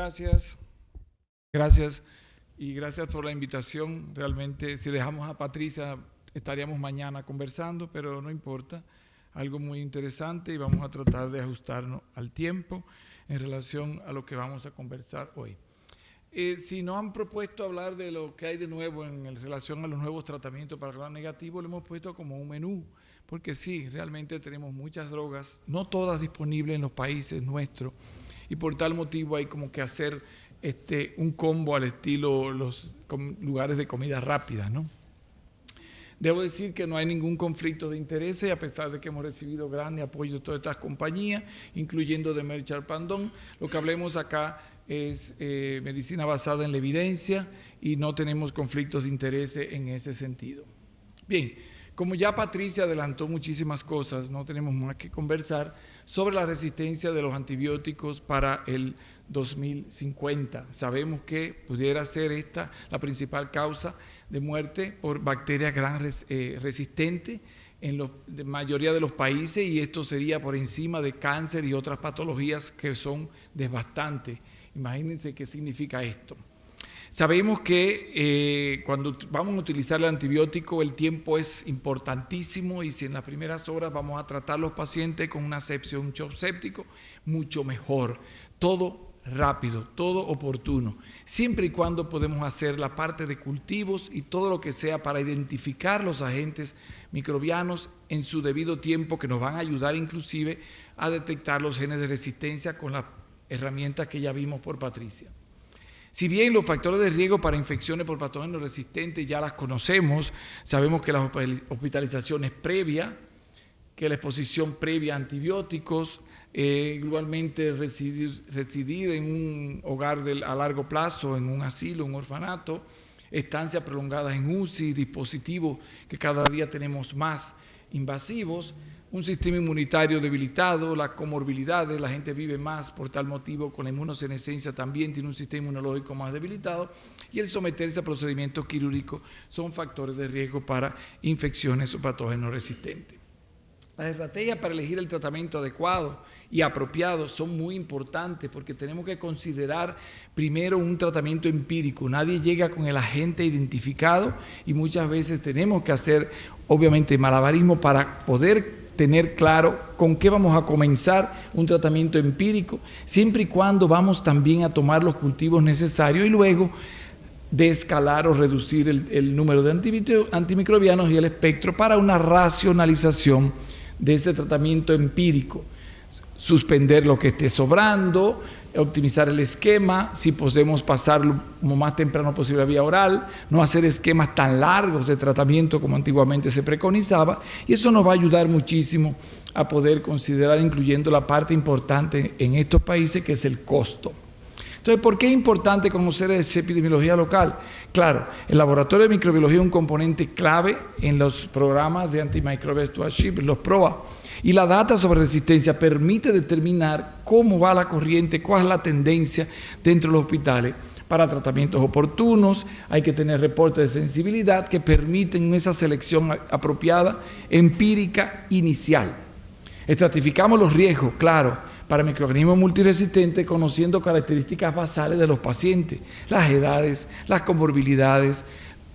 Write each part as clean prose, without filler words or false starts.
gracias. Gracias y gracias por la invitación. Realmente, si dejamos a Patricia, estaríamos mañana conversando, pero no importa. Algo muy interesante y vamos a tratar de ajustarnos al tiempo en relación a lo que vamos a conversar hoy. Si nos han propuesto hablar de lo que hay de nuevo en relación a los nuevos tratamientos para el negativo, lo hemos puesto como un menú, porque sí, realmente tenemos muchas drogas, no todas disponibles en los países nuestros, y por tal motivo hay como que hacer un combo al estilo los lugares de comida rápida, ¿no? Debo decir que no hay ningún conflicto de intereses, a pesar de que hemos recibido grande apoyo de todas estas compañías, incluyendo de Merck Sharp & Dohme. Lo que hablemos acá es medicina basada en la evidencia y no tenemos conflictos de intereses en ese sentido. Bien, como ya Patricia adelantó muchísimas cosas, no tenemos más que conversar sobre la resistencia de los antibióticos para el 2050. Sabemos que pudiera ser esta la principal causa de muerte por bacterias gram resistentes en la mayoría de los países, y esto sería por encima de cáncer y otras patologías que son devastantes. Imagínense qué significa esto. Sabemos que cuando vamos a utilizar el antibiótico el tiempo es importantísimo, y si en las primeras horas vamos a tratar a los pacientes con una asepsia, un shock séptico, mucho mejor. Todo rápido, todo oportuno, siempre y cuando podemos hacer la parte de cultivos y todo lo que sea para identificar los agentes microbianos en su debido tiempo, que nos van a ayudar inclusive a detectar los genes de resistencia con las herramientas que ya vimos por Patricia. Si bien los factores de riesgo para infecciones por patógenos resistentes ya las conocemos, sabemos que las hospitalizaciones previas, que la exposición previa a antibióticos, igualmente residir en un hogar a largo plazo, en un asilo, un orfanato, estancias prolongadas en UCI, dispositivos que cada día tenemos más invasivos, un sistema inmunitario debilitado, las comorbilidades, la gente vive más por tal motivo, con la inmunosenescencia también tiene un sistema inmunológico más debilitado, y el someterse a procedimientos quirúrgicos son factores de riesgo para infecciones o patógenos resistentes. Las estrategias para elegir el tratamiento adecuado y apropiado son muy importantes, porque tenemos que considerar primero un tratamiento empírico. Nadie llega con el agente identificado y muchas veces tenemos que hacer, obviamente, malabarismo para poder tener claro con qué vamos a comenzar un tratamiento empírico, siempre y cuando vamos también a tomar los cultivos necesarios y luego de escalar o reducir el número de antimicrobianos y el espectro para una racionalización de ese tratamiento empírico. Suspender lo que esté sobrando, optimizar el esquema, si podemos pasarlo lo más temprano posible a vía oral, no hacer esquemas tan largos de tratamiento como antiguamente se preconizaba, y eso nos va a ayudar muchísimo a poder considerar, incluyendo la parte importante en estos países, que es el costo. Entonces, ¿por qué es importante conocer esa epidemiología local? Claro, el laboratorio de microbiología es un componente clave en los programas de Antimicrobial Stewardship, los PROA, y la data sobre resistencia permite determinar cómo va la corriente, cuál es la tendencia dentro de los hospitales. Para tratamientos oportunos hay que tener reportes de sensibilidad que permiten esa selección apropiada, empírica, inicial. Estratificamos los riesgos, claro, para microorganismos multiresistentes, conociendo características basales de los pacientes, las edades, las comorbilidades,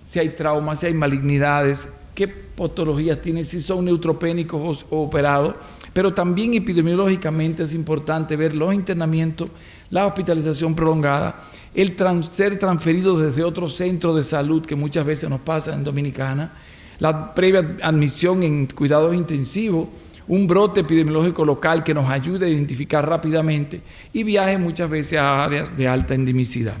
si hay traumas, si hay malignidades, qué patologías tienen, si son neutropénicos o operados, pero también epidemiológicamente es importante ver los internamientos, la hospitalización prolongada, el ser transferido desde otro centro de salud, que muchas veces nos pasa en Dominicana, la previa admisión en cuidados intensivos, un brote epidemiológico local que nos ayude a identificar rápidamente, y viajes muchas veces a áreas de alta endemicidad.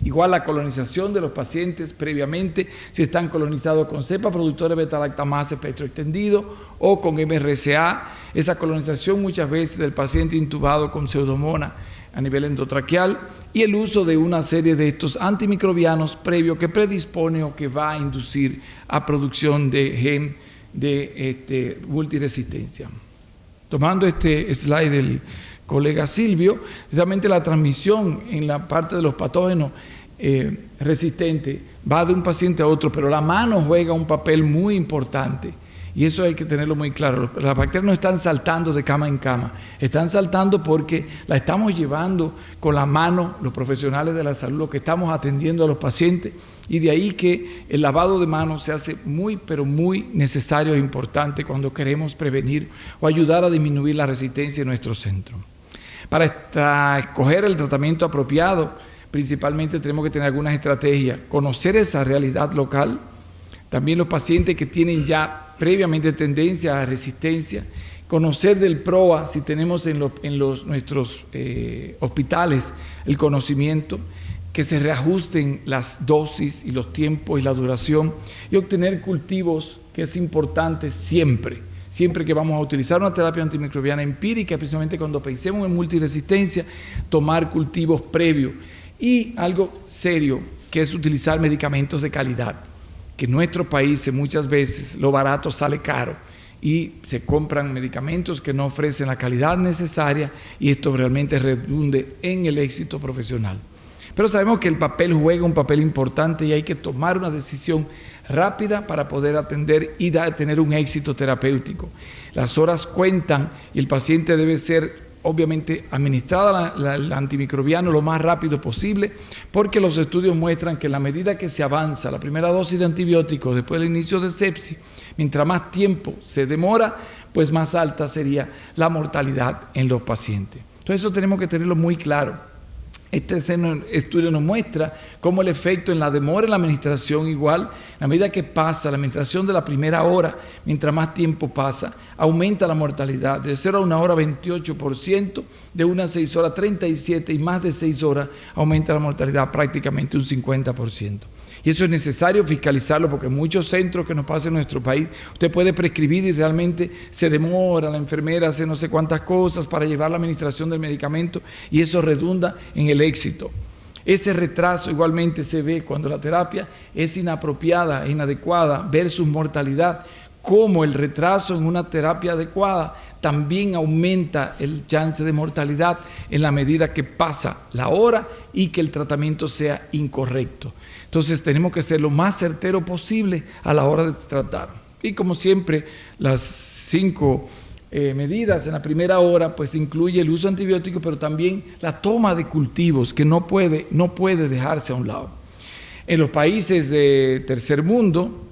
Igual la colonización de los pacientes previamente, si están colonizados con cepa productora de beta-lactamasa espectro extendido o con MRSA, esa colonización muchas veces del paciente intubado con pseudomonas a nivel endotraqueal, y el uso de una serie de estos antimicrobianos previo que predispone o que va a inducir a producción de gen de multiresistencia. Tomando este slide del colega Silvio, precisamente la transmisión en la parte de los patógenos resistentes va de un paciente a otro, pero la mano juega un papel muy importante, Y eso hay que tenerlo muy claro. Las bacterias no están saltando de cama en cama, están saltando porque la estamos llevando con la mano los profesionales de la salud, los que estamos atendiendo a los pacientes, y de ahí que el lavado de manos se hace muy, pero muy necesario e importante cuando queremos prevenir o ayudar a disminuir la resistencia en nuestro centro. Para escoger el tratamiento apropiado, principalmente tenemos que tener algunas estrategias, conocer esa realidad local, también los pacientes que tienen ya previamente tendencia a resistencia, conocer del PROA si tenemos en nuestros hospitales el conocimiento, que se reajusten las dosis y los tiempos y la duración, y obtener cultivos, que es importante siempre que vamos a utilizar una terapia antimicrobiana empírica, especialmente cuando pensemos en multiresistencia, tomar cultivos previos. Y algo serio, que es utilizar medicamentos de calidad, que en nuestros países muchas veces lo barato sale caro y se compran medicamentos que no ofrecen la calidad necesaria, y esto realmente redunde en el éxito profesional. Pero sabemos que el papel juega un papel importante y hay que tomar una decisión rápida para poder atender y tener un éxito terapéutico. Las horas cuentan y el paciente debe ser obviamente administrada el antimicrobiano lo más rápido posible, porque los estudios muestran que en la medida que se avanza la primera dosis de antibióticos después del inicio de sepsis, mientras más tiempo se demora, pues más alta sería la mortalidad en los pacientes. Entonces eso tenemos que tenerlo muy claro. Este estudio nos muestra cómo el efecto en la demora en la administración igual, a medida que pasa la administración de la primera hora, mientras más tiempo pasa, aumenta la mortalidad de 0 a 1 hora 28%, de 1 a 6 horas 37% y más de 6 horas aumenta la mortalidad prácticamente un 50%. Y eso es necesario fiscalizarlo porque en muchos centros que nos pasa en nuestro país, usted puede prescribir y realmente se demora, la enfermera hace no sé cuántas cosas para llevar la administración del medicamento y eso redunda en el éxito. Ese retraso igualmente se ve cuando la terapia es inapropiada, inadecuada versus mortalidad, como el retraso en una terapia adecuada también aumenta el chance de mortalidad en la medida que pasa la hora y que el tratamiento sea incorrecto. Entonces tenemos que ser lo más certero posible a la hora de tratar. Y como siempre, las 5 medidas en la primera hora, pues incluye el uso de antibióticos, pero también la toma de cultivos, que no puede dejarse a un lado. En los países de tercer mundo,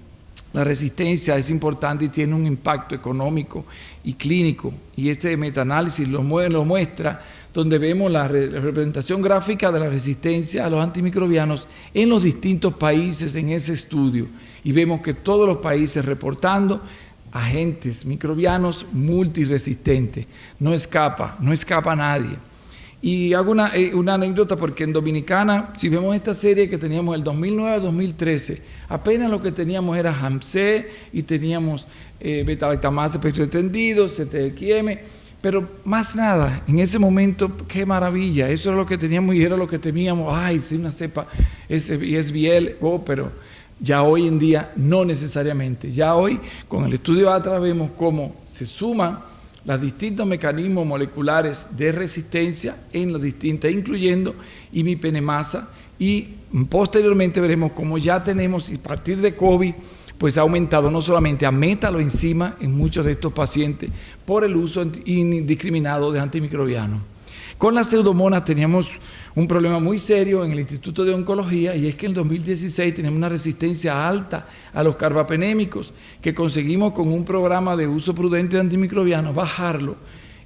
la resistencia es importante y tiene un impacto económico y clínico. Y este metaanálisis lo muestra, donde vemos la representación gráfica de la resistencia a los antimicrobianos en los distintos países en ese estudio. Y vemos que todos los países reportando agentes microbianos multiresistentes. No escapa nadie. Y hago una anécdota porque en Dominicana, si vemos esta serie que teníamos del 2009 a 2013, apenas lo que teníamos era HAMC y teníamos beta-lactamasa espectro extendido, CTXM, pero más nada. En ese momento, qué maravilla, eso era lo que teníamos y era lo que teníamos. Ay, sí, una cepa SBL, pero ya hoy en día no necesariamente. Ya hoy, con el estudio ATLAS, vemos cómo se suman los distintos mecanismos moleculares de resistencia en las distintas, incluyendo imipenemasa, y posteriormente veremos cómo ya tenemos, y a partir de COVID, pues ha aumentado no solamente a metaloenzima en muchos de estos pacientes por el uso indiscriminado de antimicrobianos. Con las pseudomonas teníamos un problema muy serio en el Instituto de Oncología, y es que en 2016 tenemos una resistencia alta a los carbapenémicos que conseguimos con un programa de uso prudente de antimicrobianos bajarlo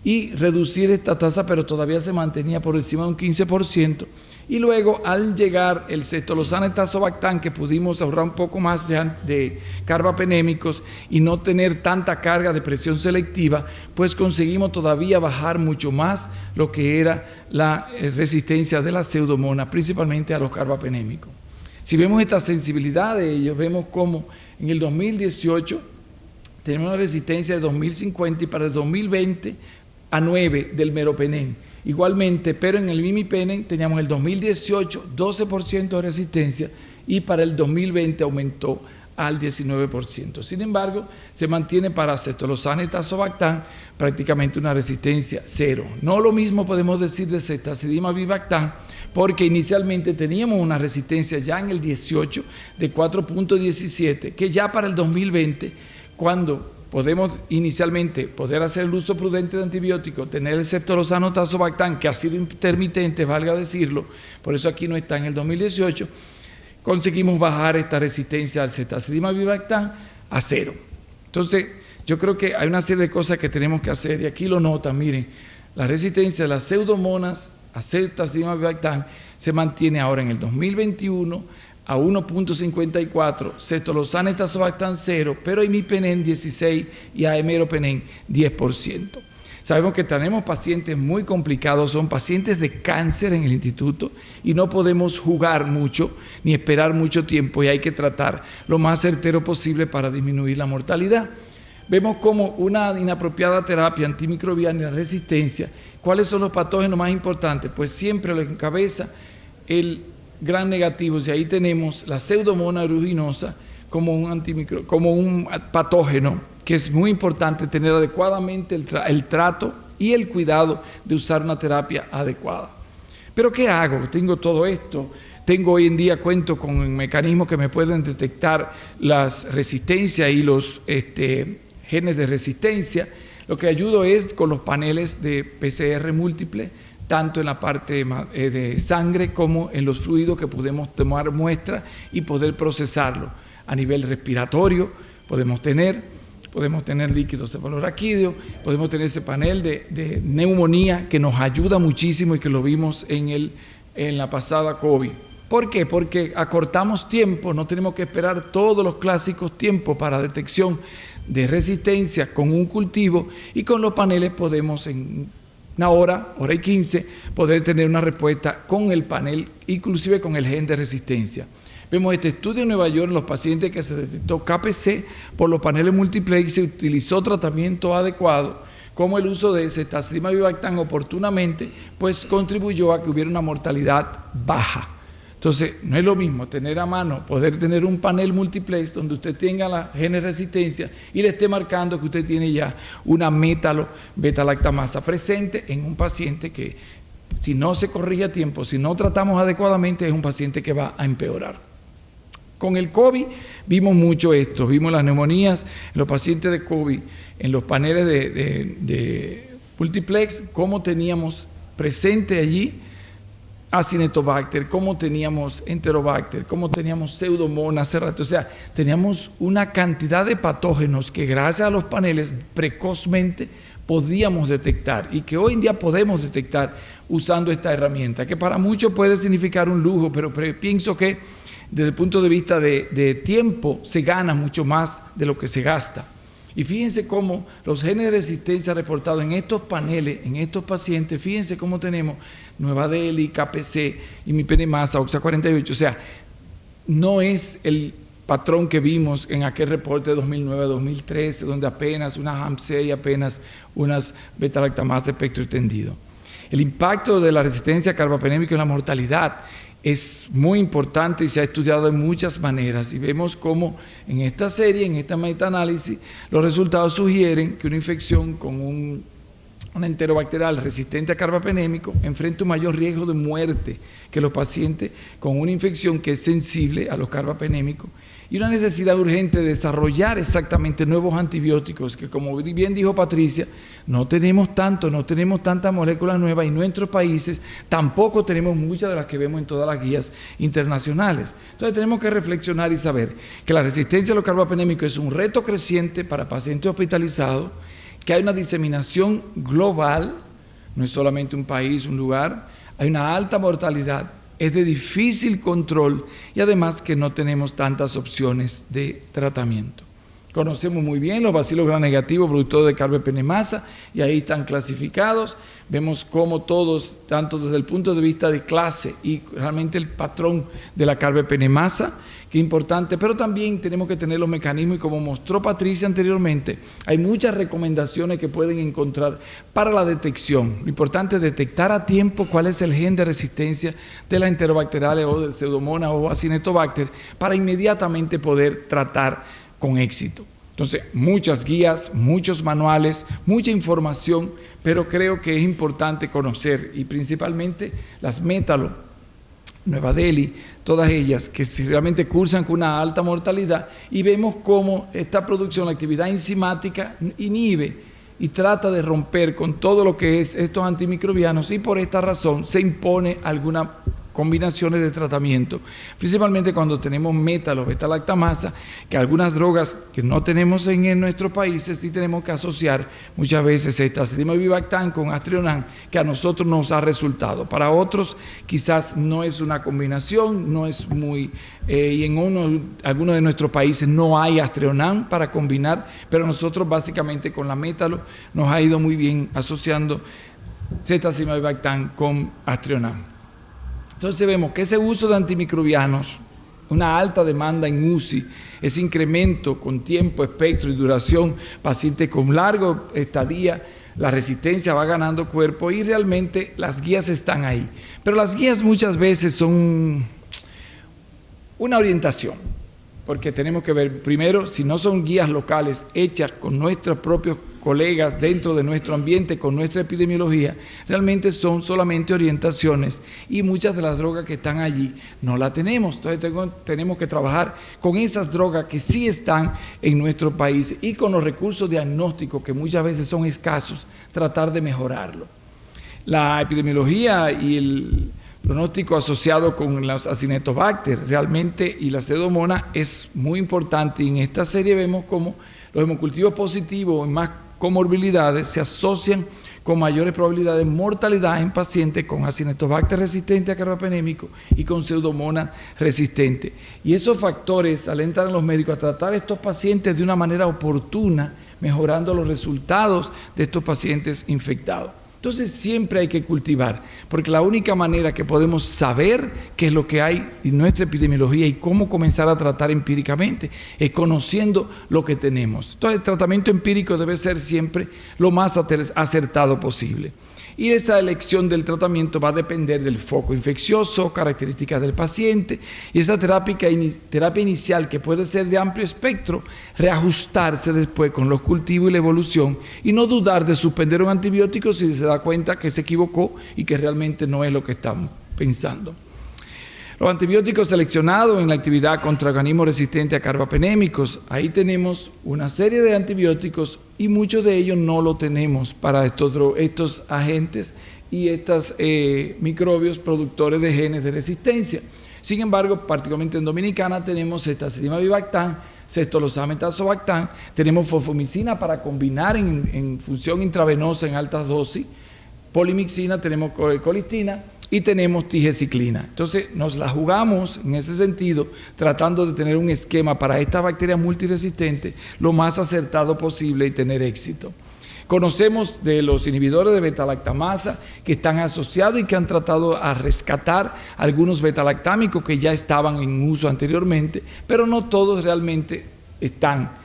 y reducir esta tasa, pero todavía se mantenía por encima de un 15%. Y luego, al llegar el cetolozano etazobactam, que pudimos ahorrar un poco más de carbapenémicos y no tener tanta carga de presión selectiva, pues conseguimos todavía bajar mucho más lo que era la resistencia de las pseudomonas, principalmente a los carbapenémicos. Si vemos esta sensibilidad de ellos, vemos cómo en el 2018 tenemos una resistencia de 2050 y para el 2020 a 9 del meropenem. Igualmente, pero en el imipenem teníamos el 2018 12% de resistencia y para el 2020 aumentó al 19%. Sin embargo, se mantiene para cetolozano etazobactam prácticamente una resistencia cero. No lo mismo podemos decir de ceftazidime-avibactam, porque inicialmente teníamos una resistencia ya en el 18 de 4.17, que ya para el 2020, cuando podemos inicialmente poder hacer el uso prudente de antibióticos, tener el ceftriaxona tazobactam, que ha sido intermitente, valga decirlo, por eso aquí no está en el 2018, conseguimos bajar esta resistencia al ceftazidimab-avibactam a 0. Entonces, yo creo que hay una serie de cosas que tenemos que hacer, y aquí lo notan, miren, la resistencia de las pseudomonas a ceftazidimab-avibactam se mantiene ahora en el 2021 a 1.54, ceftriaxona y tazobactam 0, pero imipenem 16 y meropenem 10%. Sabemos que tenemos pacientes muy complicados, son pacientes de cáncer en el instituto y no podemos jugar mucho ni esperar mucho tiempo y hay que tratar lo más certero posible para disminuir la mortalidad. Vemos como una inapropiada terapia antimicrobiana y la resistencia. ¿Cuáles son los patógenos más importantes? Pues siempre lo encabeza el gran negativo, y ahí tenemos la Pseudomonas aeruginosa como un patógeno que es muy importante tener adecuadamente el trato y el cuidado de usar una terapia adecuada. ¿Pero qué hago? Tengo todo esto, hoy en día cuento con mecanismos que me pueden detectar las resistencias y los genes de resistencia. Lo que ayudo es con los paneles de PCR múltiple, tanto en la parte de sangre como en los fluidos, que podemos tomar muestras y poder procesarlo. A nivel respiratorio podemos tener líquido cefalorraquídeo, podemos tener ese panel de neumonía que nos ayuda muchísimo y que lo vimos en la pasada COVID. ¿Por qué? Porque acortamos tiempo, no tenemos que esperar todos los clásicos tiempos para detección de resistencia con un cultivo, y con los paneles podemos en una hora y 15, poder tener una respuesta con el panel, inclusive con el gen de resistencia. Vemos este estudio en Nueva York, los pacientes que se detectó KPC por los paneles multiplex, se utilizó tratamiento adecuado, como el uso de ceftazidimab-avibactam oportunamente, pues contribuyó a que hubiera una mortalidad baja. Entonces, no es lo mismo tener a mano, poder tener un panel multiplex donde usted tenga la genes resistencia y le esté marcando que usted tiene ya una beta-lactamasa presente en un paciente que, si no se corrige a tiempo, si no tratamos adecuadamente, es un paciente que va a empeorar. Con el COVID vimos mucho esto, vimos las neumonías en los pacientes de COVID, en los paneles de multiplex, cómo teníamos presente allí Acinetobacter, cómo teníamos Enterobacter, cómo teníamos Pseudomonas, o sea, teníamos una cantidad de patógenos que gracias a los paneles precozmente podíamos detectar y que hoy en día podemos detectar usando esta herramienta, que para muchos puede significar un lujo, pero pienso que desde el punto de vista de tiempo se gana mucho más de lo que se gasta. Y fíjense cómo los genes de resistencia reportados en estos paneles, en estos pacientes, fíjense cómo tenemos Nueva Delhi, KPC, imipenemasa, OXA48, o sea, no es el patrón que vimos en aquel reporte de 2009-2013, donde apenas unas HAM6 y apenas unas beta-lactamases de espectro extendido. El impacto de la resistencia carbapenémica en la mortalidad es muy importante y se ha estudiado de muchas maneras, y vemos cómo en esta serie, en esta metaanálisis, los resultados sugieren que una infección con un enterobacterial resistente a carbapenémico enfrenta un mayor riesgo de muerte que los pacientes con una infección que es sensible a los carbapenémicos, y una necesidad urgente de desarrollar exactamente nuevos antibióticos que, como bien dijo Patricia, no tenemos tantas moléculas nuevas, y en nuestros países tampoco tenemos muchas de las que vemos en todas las guías internacionales. Entonces tenemos que reflexionar y saber que la resistencia a los carbapenémicos es un reto creciente para pacientes hospitalizados, que hay una diseminación global, no es solamente un país, un lugar, hay una alta mortalidad, es de difícil control y además que no tenemos tantas opciones de tratamiento. Conocemos muy bien los bacilos gram negativos productores de carbapenemasa y ahí están clasificados. Vemos cómo todos, tanto desde el punto de vista de clase y realmente el patrón de la carbapenemasa, que es importante, pero también tenemos que tener los mecanismos, y como mostró Patricia anteriormente, hay muchas recomendaciones que pueden encontrar para la detección. Lo importante es detectar a tiempo cuál es el gen de resistencia de las enterobacteriales o del Pseudomonas o Acinetobacter para inmediatamente poder tratar con éxito. Entonces, muchas guías, muchos manuales, mucha información, pero creo que es importante conocer, y principalmente las Nueva Delhi, todas ellas que realmente cursan con una alta mortalidad, y vemos cómo esta producción, la actividad enzimática, inhibe y trata de romper con todo lo que es estos antimicrobianos, y por esta razón se impone alguna combinaciones de tratamiento, principalmente cuando tenemos métalo, beta-lactamasa, que algunas drogas que no tenemos en nuestros países sí tenemos que asociar muchas veces ceftazidima vivactam con Aztreonam, que a nosotros nos ha resultado. Para otros quizás no es una combinación, no es muy... y en algunos de nuestros países no hay Aztreonam para combinar, pero nosotros básicamente con la métalo nos ha ido muy bien asociando ceftazidima vivactam con Aztreonam. Entonces vemos que ese uso de antimicrobianos, una alta demanda en UCI, ese incremento con tiempo, espectro y duración, pacientes con largo estadía, la resistencia va ganando cuerpo y realmente las guías están ahí. Pero las guías muchas veces son una orientación, porque tenemos que ver primero si no son guías locales hechas con nuestros propios colegas dentro de nuestro ambiente, con nuestra epidemiología, realmente son solamente orientaciones y muchas de las drogas que están allí no las tenemos. Entonces tenemos que trabajar con esas drogas que sí están en nuestro país y con los recursos diagnósticos que muchas veces son escasos, tratar de mejorarlo. La epidemiología y el pronóstico asociado con los Acinetobacter realmente y la Pseudomonas es muy importante, y en esta serie vemos cómo los hemocultivos positivos en más comorbilidades se asocian con mayores probabilidades de mortalidad en pacientes con Acinetobacter resistente a carbapenémico y con Pseudomonas resistente. Y esos factores alentan a los médicos a tratar a estos pacientes de una manera oportuna, mejorando los resultados de estos pacientes infectados. Entonces siempre hay que cultivar, porque la única manera que podemos saber qué es lo que hay en nuestra epidemiología y cómo comenzar a tratar empíricamente es conociendo lo que tenemos. Entonces el tratamiento empírico debe ser siempre lo más acertado posible. Y esa elección del tratamiento va a depender del foco infeccioso, características del paciente, y esa terapia inicial, que puede ser de amplio espectro, reajustarse después con los cultivos y la evolución, y no dudar de suspender un antibiótico si se da cuenta que se equivocó y que realmente no es lo que estamos pensando. Los antibióticos seleccionados en la actividad contra organismos resistentes a carbapenémicos, ahí tenemos una serie de antibióticos y muchos de ellos no lo tenemos para estos agentes y estos microbios productores de genes de resistencia. Sin embargo, particularmente en Dominicana tenemos ceftazidima vivactam, cestolosal tazobactam, tenemos fosfomicina para combinar en función intravenosa en altas dosis, polimixina, tenemos colistina, y tenemos tigeciclina. Entonces nos la jugamos en ese sentido, tratando de tener un esquema para esta bacteria multiresistente lo más acertado posible y tener éxito. Conocemos de los inhibidores de beta-lactamasa que están asociados y que han tratado a rescatar algunos beta-lactámicos que ya estaban en uso anteriormente, pero no todos realmente están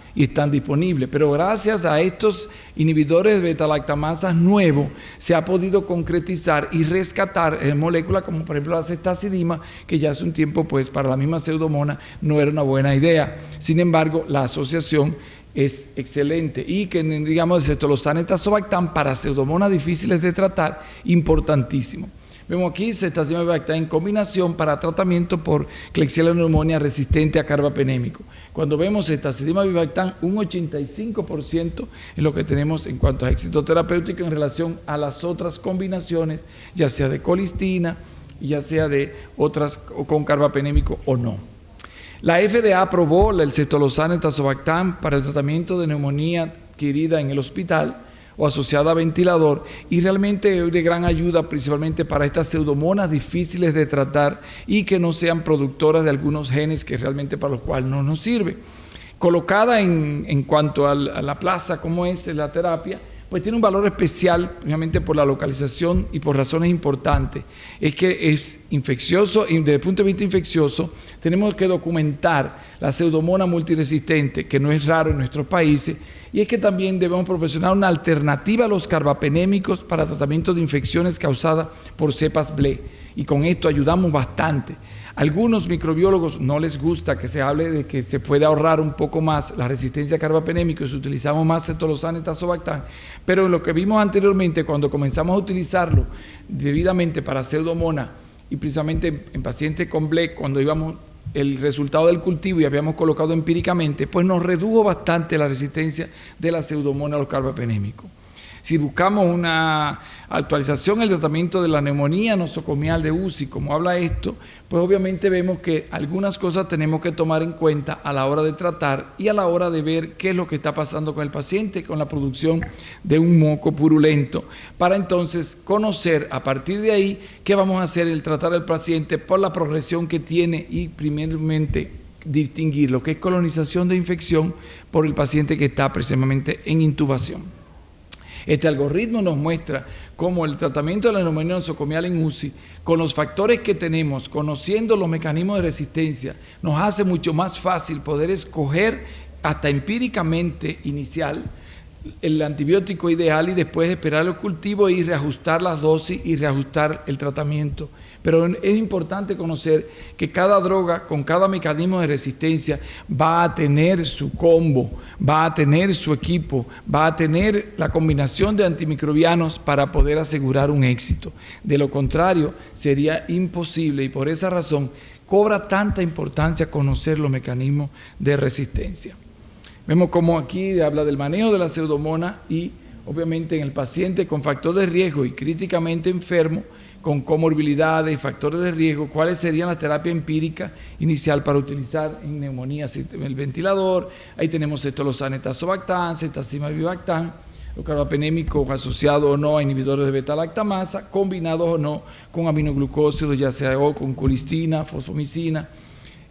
disponibles. Pero gracias a estos inhibidores de beta-lactamasas nuevos se ha podido concretizar y rescatar moléculas como por ejemplo la ceftazidima, que ya hace un tiempo pues para la misma Pseudomonas no era una buena idea. Sin embargo, la asociación es excelente y que digamos el cestolosal tazobactam para Pseudomonas difíciles de tratar, importantísimo. Vemos aquí ceftazidima vivactam en combinación para tratamiento por Klebsiella pneumoniae resistente a carbapenémico. Cuando vemos ceftazidima vivactam, un 85% es lo que tenemos en cuanto a éxito terapéutico en relación a las otras combinaciones, ya sea de colistina, ya sea de otras con carbapenémico o no. La FDA aprobó el cestolosal tazobactam para el tratamiento de neumonía adquirida en el hospital o asociada a ventilador, y realmente es de gran ayuda principalmente para estas Pseudomonas difíciles de tratar y que no sean productoras de algunos genes que realmente para los cuales no nos sirve. Colocada en cuanto a la plaza como es la terapia, pues tiene un valor especial, primeramente por la localización y por razones importantes. Es que es infeccioso y desde el punto de vista infeccioso tenemos que documentar la Pseudomonas multiresistente, que no es raro en nuestros países, y es que también debemos proporcionar una alternativa a los carbapenémicos para tratamiento de infecciones causadas por cepas BLE, y con esto ayudamos bastante. Algunos microbiólogos no les gusta que se hable de que se puede ahorrar un poco más la resistencia a carbapenémico si utilizamos más cestolosal tazobactam, pero lo que vimos anteriormente cuando comenzamos a utilizarlo debidamente para Pseudomonas y precisamente en pacientes con BLEC, cuando íbamos el resultado del cultivo y habíamos colocado empíricamente, pues nos redujo bastante la resistencia de la pseudomonas a los carbapenémicos. Si buscamos una actualización en el tratamiento de la neumonía nosocomial de UCI, como habla esto, pues obviamente vemos que algunas cosas tenemos que tomar en cuenta a la hora de tratar y a la hora de ver qué es lo que está pasando con el paciente, con la producción de un moco purulento, para entonces conocer a partir de ahí qué vamos a hacer el tratar al paciente por la progresión que tiene y primeramente distinguir lo que es colonización de infección por el paciente que está precisamente en intubación. Este algoritmo nos muestra cómo el tratamiento de la neumonía nosocomial en UCI, con los factores que tenemos, conociendo los mecanismos de resistencia, nos hace mucho más fácil poder escoger hasta empíricamente inicial el antibiótico ideal y después esperar el cultivo y reajustar las dosis y reajustar el tratamiento. Pero es importante conocer que cada droga con cada mecanismo de resistencia va a tener su combo, va a tener su equipo, va a tener la combinación de antimicrobianos para poder asegurar un éxito. De lo contrario, sería imposible y por esa razón cobra tanta importancia conocer los mecanismos de resistencia. Vemos cómo aquí habla del manejo de la pseudomonas y obviamente en el paciente con factor de riesgo y críticamente enfermo, con comorbilidades, factores de riesgo, cuáles serían la terapia empírica inicial para utilizar en neumonía, el ventilador. Ahí tenemos cetolozane tazobactam, ceftazimab-avibactam, los carbapenémicos asociados o no a inhibidores de beta-lactamasa, combinados o no con aminoglucósidos, ya sea o con colistina, fosfomicina.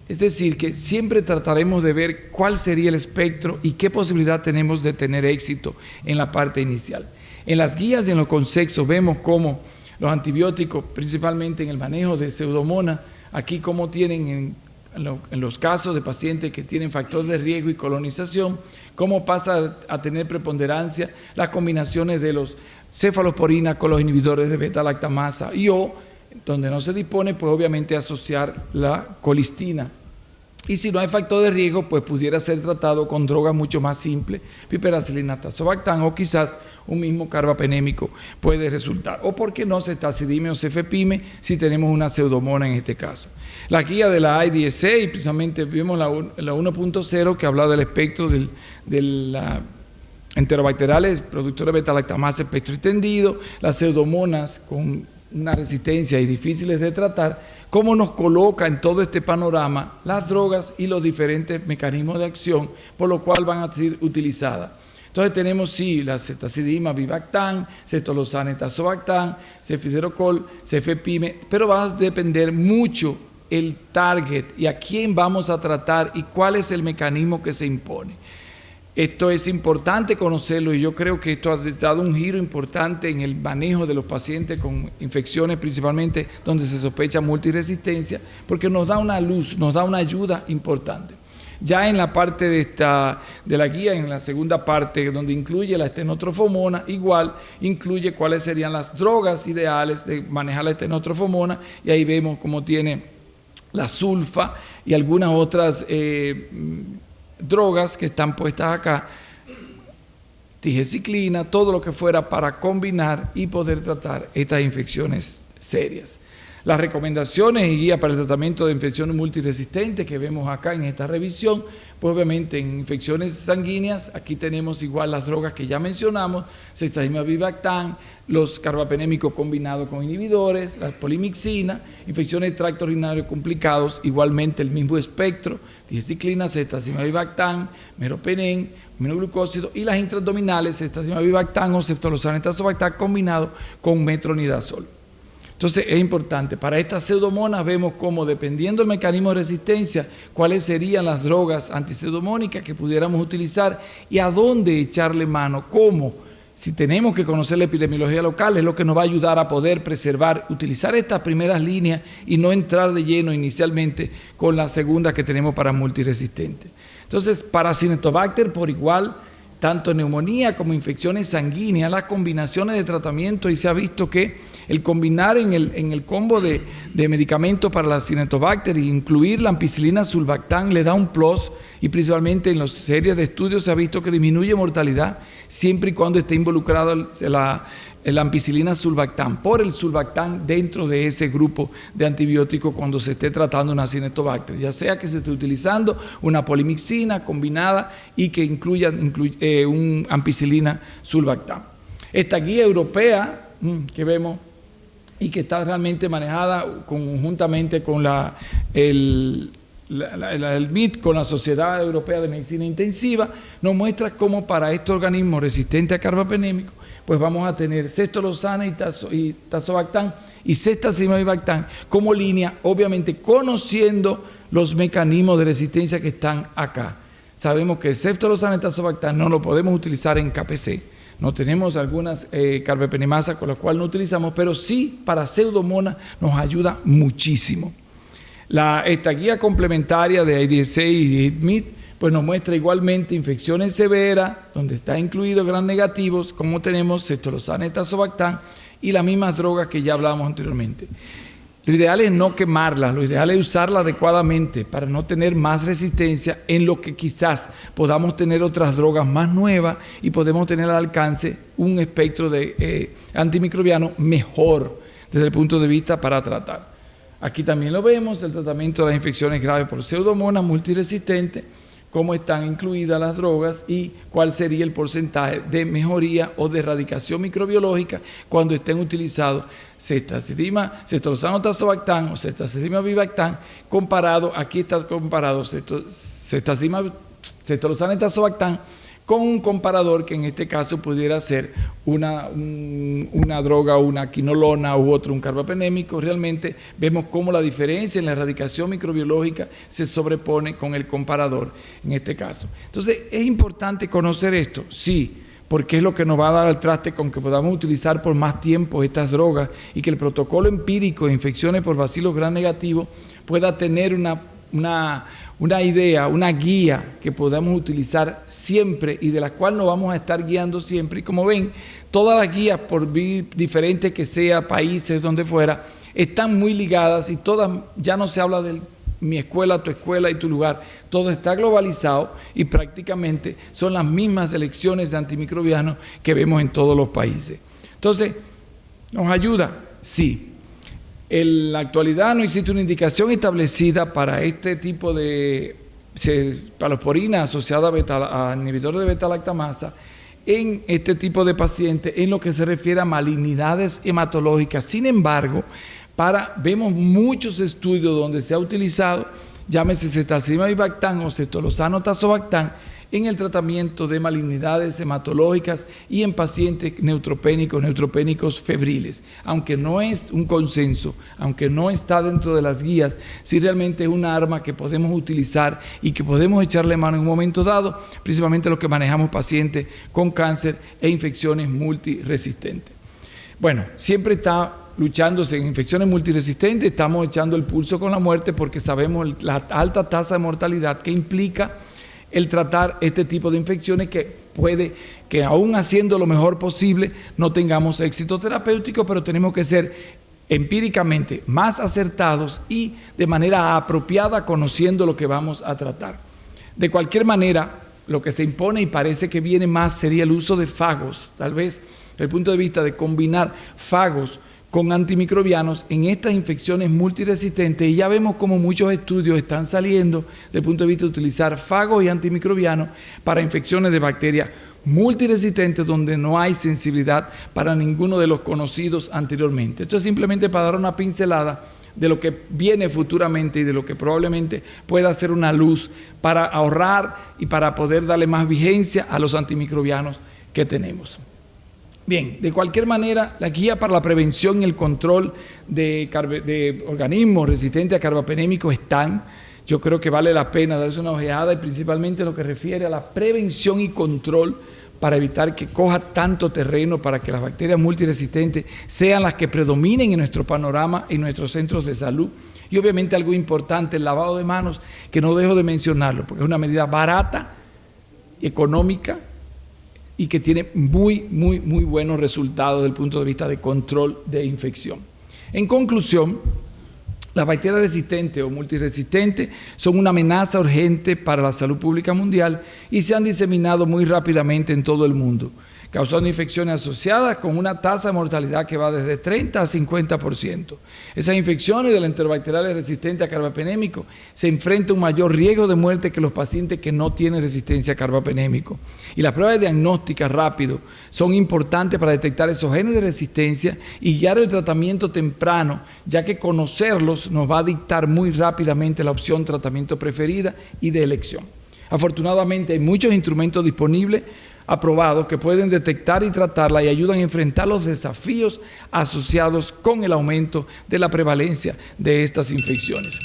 Es decir, que siempre trataremos de ver cuál sería el espectro y qué posibilidad tenemos de tener éxito en la parte inicial. En las guías y en los conceptos vemos cómo los antibióticos, principalmente en el manejo de pseudomonas, aquí como tienen en los casos de pacientes que tienen factores de riesgo y colonización, cómo pasa a tener preponderancia las combinaciones de los cefalosporina con los inhibidores de beta-lactamasa y o, donde no se dispone, pues obviamente asociar la colistina. Y si no hay factor de riesgo, pues pudiera ser tratado con drogas mucho más simples, piperacilina tazobactam o quizás un mismo carbapenémico puede resultar. O por qué no ceftazidime o cefepime si tenemos una pseudomonas en este caso. La guía de la IDSA, y precisamente vimos la 1.0 que habla del espectro de la enterobacteriales, productores de beta-lactamasa, espectro extendido, las pseudomonas con una resistencia y difíciles de tratar, cómo nos coloca en todo este panorama las drogas y los diferentes mecanismos de acción por lo cual van a ser utilizadas. Entonces tenemos sí la ceftazidime-avibactam, cetolozane tazobactam, ceftriaxone, cefepime, pero va a depender mucho el target y a quién vamos a tratar y cuál es el mecanismo que se impone. Esto es importante conocerlo y yo creo que esto ha dado un giro importante en el manejo de los pacientes con infecciones, principalmente donde se sospecha multiresistencia, porque nos da una luz, nos da una ayuda importante. Ya en la parte de la guía, en la segunda parte, donde incluye la estenotrofomona, igual incluye cuáles serían las drogas ideales de manejar la estenotrofomona, y ahí vemos cómo tiene la sulfa y algunas otras drogas que están puestas acá, tigecyclina, todo lo que fuera para combinar y poder tratar estas infecciones serias. Las recomendaciones y guía para el tratamiento de infecciones multiresistentes que vemos acá en esta revisión, pues obviamente en infecciones sanguíneas, aquí tenemos igual las drogas que ya mencionamos, ceftazimab-avibactam, los carbapenémicos combinados con inhibidores, la polimixina, infecciones de tracto urinario complicados, igualmente el mismo espectro, tigecyclina, ceftazimab-avibactam, meropenem, aminoglucósido, y las intraabdominales, ceftazimab-avibactam o ceftolozane tazobactam combinado con metronidazol. Entonces es importante, para estas pseudomonas vemos cómo dependiendo del mecanismo de resistencia, cuáles serían las drogas antipseudomónicas que pudiéramos utilizar y a dónde echarle mano, cómo. Si tenemos que conocer la epidemiología local es lo que nos va a ayudar a poder preservar, utilizar estas primeras líneas y no entrar de lleno inicialmente con la segunda que tenemos para multiresistentes. Entonces para Acinetobacter por igual, tanto neumonía como infecciones sanguíneas, las combinaciones de tratamiento, y se ha visto que el combinar en el combo de medicamentos para la Acinetobacter e incluir la ampicilina sulbactam le da un plus, y principalmente en las series de estudios se ha visto que disminuye mortalidad siempre y cuando esté involucrado la ampicilina sulbactam, por el sulbactam dentro de ese grupo de antibióticos cuando se esté tratando una Acinetobacter, ya sea que se esté utilizando una polimixina combinada y que incluya un ampicilina sulbactam. Esta guía europea que vemos y que está realmente manejada conjuntamente con el MIT, con la Sociedad Europea de Medicina Intensiva, nos muestra cómo para estos organismos resistentes a carbapenémicos, pues vamos a tener ceftriaxona y tazobactam y ceftazimab-bactam como línea, obviamente conociendo los mecanismos de resistencia que están acá. Sabemos que el ceftriaxona y tazobactam no lo podemos utilizar en KPC. No tenemos algunas carbapenemasas con las cuales no utilizamos, pero sí para Pseudomonas nos ayuda muchísimo. Esta guía complementaria de IDSA y MIT pues nos muestra igualmente infecciones severas, donde está incluido gram negativos, como tenemos ceftriaxona y tazobactam y las mismas drogas que ya hablábamos anteriormente. Lo ideal es no quemarlas, lo ideal es usarla adecuadamente para no tener más resistencia, en lo que quizás podamos tener otras drogas más nuevas y podemos tener al alcance un espectro de antimicrobiano mejor desde el punto de vista para tratar. Aquí también lo vemos, el tratamiento de las infecciones graves por Pseudomonas multiresistentes, cómo están incluidas las drogas y cuál sería el porcentaje de mejoría o de erradicación microbiológica cuando estén utilizados ceftriaxona tazobactam o ceftazimab-bactam comparado, aquí está comparado ceftriaxona y tazobactam con un comparador que en este caso pudiera ser una droga, una quinolona u otro, un carbapenémico. Realmente vemos cómo la diferencia en la erradicación microbiológica se sobrepone con el comparador en este caso. Entonces, ¿es importante conocer esto? Sí, porque es lo que nos va a dar el traste con que podamos utilizar por más tiempo estas drogas y que el protocolo empírico de infecciones por bacilos gram negativos pueda tener una idea, una guía que podamos utilizar siempre y de la cual nos vamos a estar guiando siempre. Y como ven, todas las guías, por diferentes que sean, países, donde fuera, están muy ligadas y todas, ya no se habla de mi escuela, tu escuela y tu lugar, todo está globalizado y prácticamente son las mismas elecciones de antimicrobianos que vemos en todos los países. Entonces, ¿nos ayuda? Sí. En la actualidad no existe una indicación establecida para este tipo de palosporina asociada a inhibidores de beta-lactamasa en este tipo de pacientes en lo que se refiere a malignidades hematológicas. Sin embargo, vemos muchos estudios donde se ha utilizado, llámese ceftazimab-bactam o ceftriaxona tazobactam, en el tratamiento de malignidades hematológicas y en pacientes neutropénicos febriles. Aunque no es un consenso, aunque no está dentro de las guías, sí realmente es una arma que podemos utilizar y que podemos echarle mano en un momento dado, principalmente los que manejamos pacientes con cáncer e infecciones multiresistentes. Bueno, siempre está luchándose en infecciones multiresistentes, estamos echando el pulso con la muerte porque sabemos la alta tasa de mortalidad que implica el tratar este tipo de infecciones que puede que aún haciendo lo mejor posible no tengamos éxito terapéutico, pero tenemos que ser empíricamente más acertados y de manera apropiada conociendo lo que vamos a tratar. De cualquier manera, lo que se impone y parece que viene más sería el uso de fagos, tal vez desde el punto de vista de combinar fagos con antimicrobianos en estas infecciones multiresistentes, y ya vemos como muchos estudios están saliendo desde el punto de vista de utilizar fagos y antimicrobianos para infecciones de bacterias multiresistentes donde no hay sensibilidad para ninguno de los conocidos anteriormente. Esto es simplemente para dar una pincelada de lo que viene futuramente y de lo que probablemente pueda ser una luz para ahorrar y para poder darle más vigencia a los antimicrobianos que tenemos. Bien, de cualquier manera, la guía para la prevención y el control de organismos resistentes a carbapenémicos están. Yo creo que vale la pena darse una ojeada y principalmente lo que refiere a la prevención y control para evitar que coja tanto terreno para que las bacterias multiresistentes sean las que predominen en nuestro panorama, en nuestros centros de salud. Y obviamente algo importante, el lavado de manos, que no dejo de mencionarlo, porque es una medida barata, económica, y que tiene muy buenos resultados desde el punto de vista de control de infección. En conclusión, las bacterias resistentes o multiresistentes son una amenaza urgente para la salud pública mundial y se han diseminado muy rápidamente en todo el mundo, causando infecciones asociadas con una tasa de mortalidad que va desde 30 a 50%. Esas infecciones del enterobacteriales resistentes a carbapenémico se enfrentan a un mayor riesgo de muerte que los pacientes que no tienen resistencia a carbapenémico. Y las pruebas diagnósticas rápidas son importantes para detectar esos genes de resistencia y guiar el tratamiento temprano, ya que conocerlos nos va a dictar muy rápidamente la opción de tratamiento preferida y de elección. Afortunadamente hay muchos instrumentos disponibles aprobados que pueden detectar y tratarla y ayudan a enfrentar los desafíos asociados con el aumento de la prevalencia de estas infecciones.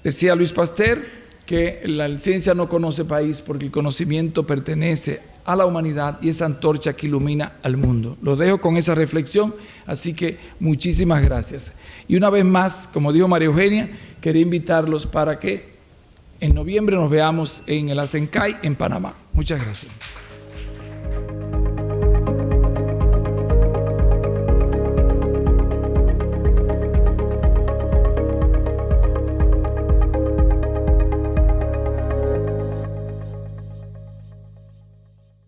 Decía Luis Pasteur que la ciencia no conoce país porque el conocimiento pertenece a la humanidad y esa antorcha que ilumina al mundo. Lo dejo con esa reflexión, así que muchísimas gracias. Y una vez más, como dijo María Eugenia, quería invitarlos para que en noviembre nos veamos en el ASENCAI en Panamá. Muchas gracias.